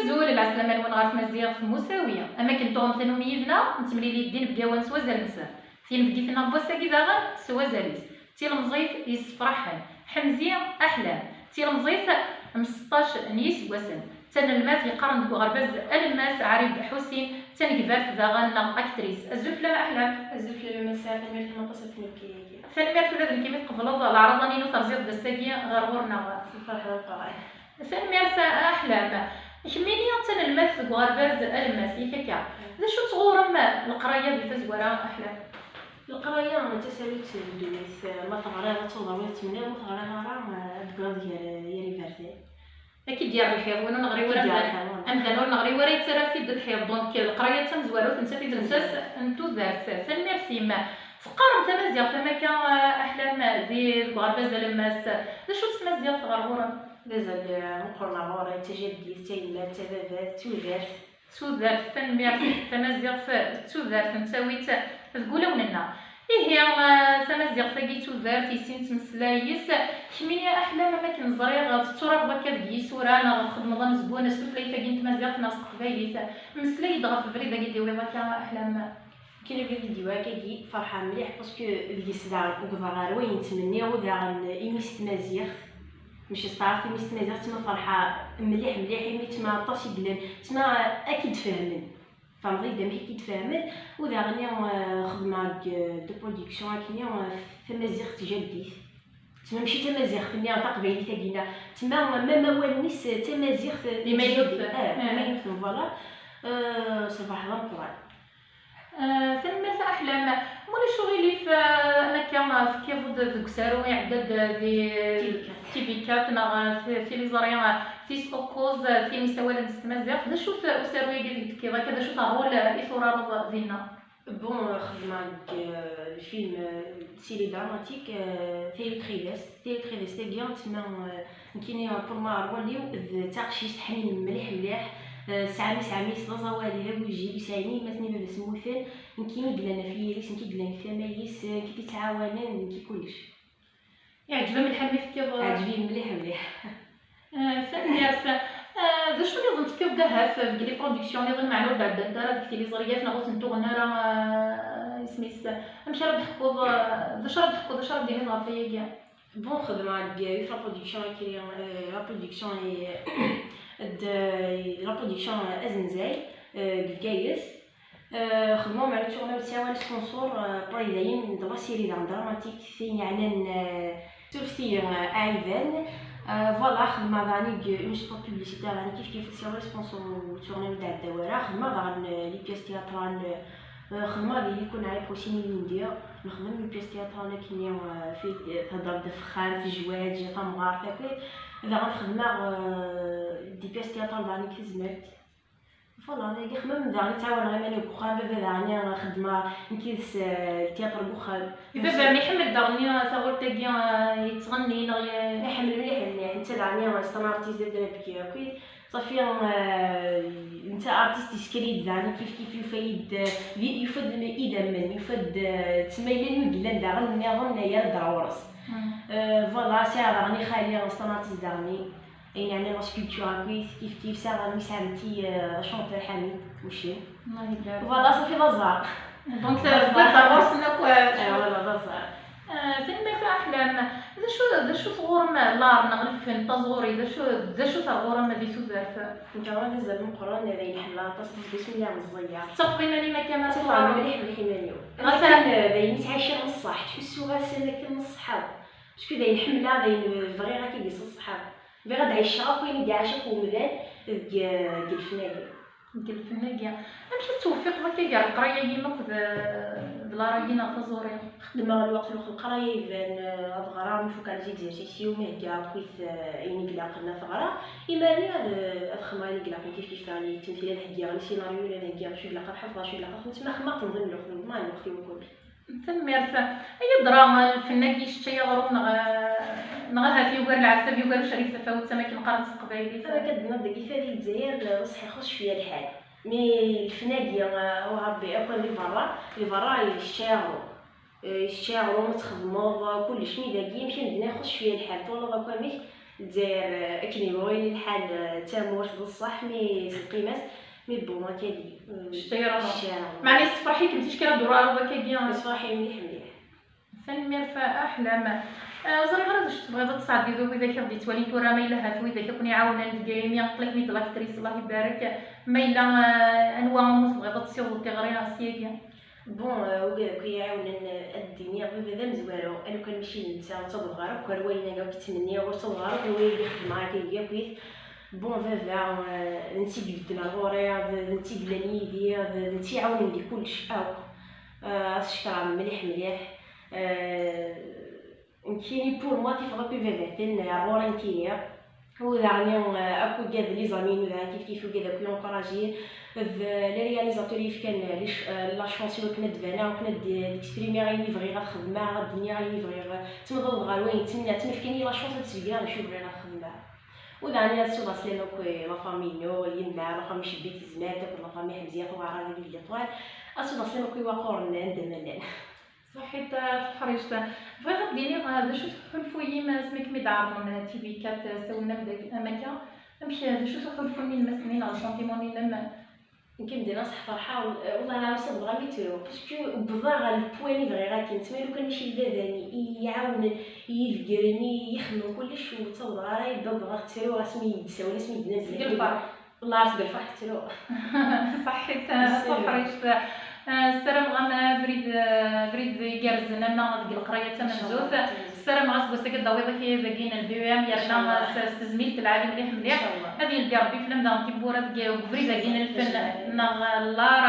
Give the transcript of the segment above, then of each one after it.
زول العسلامة نون غارت مزيغ في مساوية أما كنتو مثلا ميزنا نتملي لي الدين بقاوان سوا زالمسا تين بقيت نبوسا كذا غير سوا زاليس تيل مزيف يسفرحن حمزية أحلام تيل مزيف 15 نيس وسن تن الماس يقارن دكو غرباز الماس عريب حسين تن كبارت ذا غانا أكتريس الزفلة أحلام الزفلة مسافة من المنتصف الكيكي فنمير في هذا كيما تقبل العرض نينو ترزيق دساقية غير غورنا فرحة القراءة فنمير أحلام كميني تن الماس غرباز الماس يكاكا ذا شو تغورم القراية بتزورا أحلام القراية تساليت الدنيس ما ثغرا تضوي تمنى ما ثغرا راه بكرا ديال يونيفرسيتي اكيد ديال الحيض وانا نغري ورا امثلا نغري ورا يترى في الحيض دونك القرايه تمزوالو تنسى في دنساس انتو ذات فالميرسي ما فقارن تمازيغ فما كان احلام زيد وغرباز الماس ذا شو تمازيغ تغرورا دازال مقرنا غورا تجدي تيلا تبابات تودارت فالميرسي تمازيغ تودارت نساويت تقولوا لنا هي تمازيغ تاكي تودارت يسين تمسلايس كمينيا احلام ما كنزريغ في التراب بكا ديال سورانا غنخدم زبونه سفلي تاكي تمازيغ ناس قبايلي مسلاي دغا في فريده كي ديوي بكا احلام كاين بلي ديوا كي فرحه مليح باسكو اللي صداع وكفار وين نتمنيو داغ ايميس تمازيغ مش تعرف ايميس تمازيغ تما فرحه مليح ايمي تما طاسي بلان تما اكيد فاهمين فهمتي دابا اكيد فاهمين وداغني خدمه دو برودكسيون كاينه تمازيغ تجديد تما ماشي تمازيغ تما تقبيلي تاكينا تما ما والنيس تمازيغ اللي ما يفهم ما يفهم فوالا صباح الخير فما احلام مولا شغلي في انا كان في كيف دكسارو يعدد في تيبيكات نا في لي زريان في سكوكوز في مساوله نستمازيغ ذا شو اسارو يدير كذا كذا شو تغول الاثورار ديالنا بون خدمه الفيلم سيري دراماتيك تيلي تاعي تما كاين بور ما روليو تاقشيش حنين مليح سامي صلازوالي لا وجي يسايني مثني بابا سموثل كاين قلنا في يريس قلنا في مايس كي تعاونن كي كلش يعجبهم الحال كيف عجبني مليح فالناس ذا شنو اللي ظنت كيف داها في لي برودكسيون اللي ظن معلول بعد الدار ديك لي زريات نغوت نتوغنا راه سميس نمشي راه نحفظ ذا شرب نحفظ ذا شرب ديالي غافيه كاع بون خدمه ديالي في لا برودكسيون كاين لا برودكسيون لا برودكسيون ازنزاي بالكايس خدموا مع التورنيو تاعو سبونسور برايدين دابا سيري دراماتيك فين يعني ترثير ايفان فوالا خدمه داني اون سبوت بوبليسيتير داني كيف سيري سبونسور التورنيو تاع الدواره خدمه دان لي بياس تياترال خدمه اللي يكون عارف واش ندير نخدم لي بياس تياترال كاين في تهضر دفخان في جواج طمغار فاكر إذا غنخدمها دي بياس تياترال داني كيزمات فوالا انا كنخدم داني تعاون غير ماني بوخام بابا داني خدمه نكيس التياتر بوخام بابا محمد داني ثغور تاكي يتغني يحمل مليح انت داني استمرتي زاد بكي كويس صافي انت ارتيست سكريت داني كيف يفيد يدمن يفيد تميلين مقلان داغن نظن يا دراورس فوالا ساعه راني خاليه استمرتي داني يعني لا سكولتور كيف ساعه راني ساعدتي شونطور حميد وشي الله يبارك فوالا صافي بازار دونك دراورسنا فوالا بازار فين في احلام ذا شو تغورم لار نغرف فين تزوري ذا شو تغورم دي تودار انت راه مازال من قران بين حلا تصف بسم الله مزيا تقبيني ما كان صافي مليح مانيو غسان باين تعيش نصح تحسو غسان لك الصحاب باسكو داين حمله داين فري راه كيقيس الصحاب بغا تعيش كاين اللي عاشق ومدان ديال الفناجيه امشي التوفيق هكا كاع القرايه ديما بلا راينا تزوري خدمه الوقت القرايه يبان افغرا مفوكال زيكزيرسيسيو مهكا كويس عيني قلاقنا فغرا ايماني هاد خدمه اللي قلاقني كيف ثاني التمثيل الحكايه غير سيناريو ولا هكا شي لاقا حفظه شي لاقا تما خدمه تنظم له ما نوقتي وكل تميرفا هي دراما الفنان كيشتي غرو نغاها في وكر العفه في وكر شريف تفاوت ما كنقارنش قبايلي انا كنظن داك فهاد الجزائر بصح يخص شويه الحال مي الفناديه وربي اكون لي برا يشتغلوا متخدموا كلشي مي داكي يمشي لدنا يخص شويه الحال طول داكا مي داير اكني بغيني الحال تامور بصح مي القيمات مي بون كادي الشيرة معني صفرحي كنتيش كندورو على كاكيا صفرحي مليح ثاني احلام زري غير شفت بغيت تصعد ديدو اذا كان توالي تورا ما الا هاتو اذا كيكون يعاون الجيم ينقلك ميد لاكتريس الله يبارك ما الا انواع موس بغيت تصيغ تيغريها سيديا بون وكذا كيعاون الدنيا بدا مزوارو انا كنمشي نتا تبغارو كروينا كاع كتمني ورا تبغارو كوي يخدم معاك كيف بون فافا نتي بدنا الغوريا نتي بلاني ديال نتي عاون لي كلشي الشكر مليح كاينين بور موا كيف بي فيفاتين الغورا كاينه ويعني اكو كاع لي زامين ولا كيف وكذا كي انكوراجي لي رياليزاتور كان لا شونس كنا دبانا وكنا ديكسبريمي غير ليفري غتخدمها الدنيا غير ليفري تما ضل وين تما كاينين لا شونس تسجلها باش يبغي غتخدمها ودعني السودا سلينا كوي لا فامي نو يما لا فامي شبيت زمات لا فامي حمزيه وعرا لي طوال السودا سلينا كوي واقور ندمنا صحيت حريشت بغيت ديري هذا شو تحلفوا ما سميك مدعمون تي في كات سوينا بداك اماكن نمشي هذا شو تحلفوا لي المسنين على السنتيمون لما يمكن بدينا صح فرحه والله انا عرفت بغا ميترو باسكو بضا البواني بغي غا كنت مالو كان شي لباباني يعاون يفكرني يخدم كلش وتصور راه يبدا بغا ترو رسمي يتساوي رسمي بنات الفرح والله عرفت بالفرح ترو صحيت حريشت السلام غام بريد يقرزنا ما ديك القرايه تما مزوت السلام غاس بوسك الدويضه كي باقيين البي ام يرنا استزميل العالم مليح هذه اللي ربي فيلم دا كيبورا بريد باقيين الفن نغ لار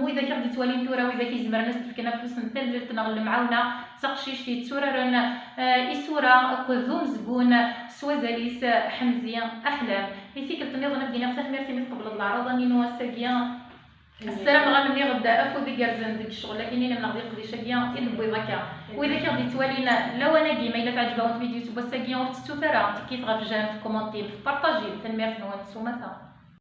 واذا كان توالي تورا واذا كيزمر ناس كنا في سنتين جات نغ المعاونه تقشيش في تورا اسوره قذوم زبون سوازاليس حمزيه احلام يسيك التنظيم بدينا في ميرسي قبل العرض نينو ساكيا السلام غامني غدا افو دي كارزان ديك الشغل لكن انا نغدي قضي شاكيا البيضه كا واذا كان غادي توالينا لو انا كيما الا تعجبوا الفيديو تبا ساكيا ورتستو فرا كيف غا في جام في كومونتي في بارطاجي في الميرس نوان نتوما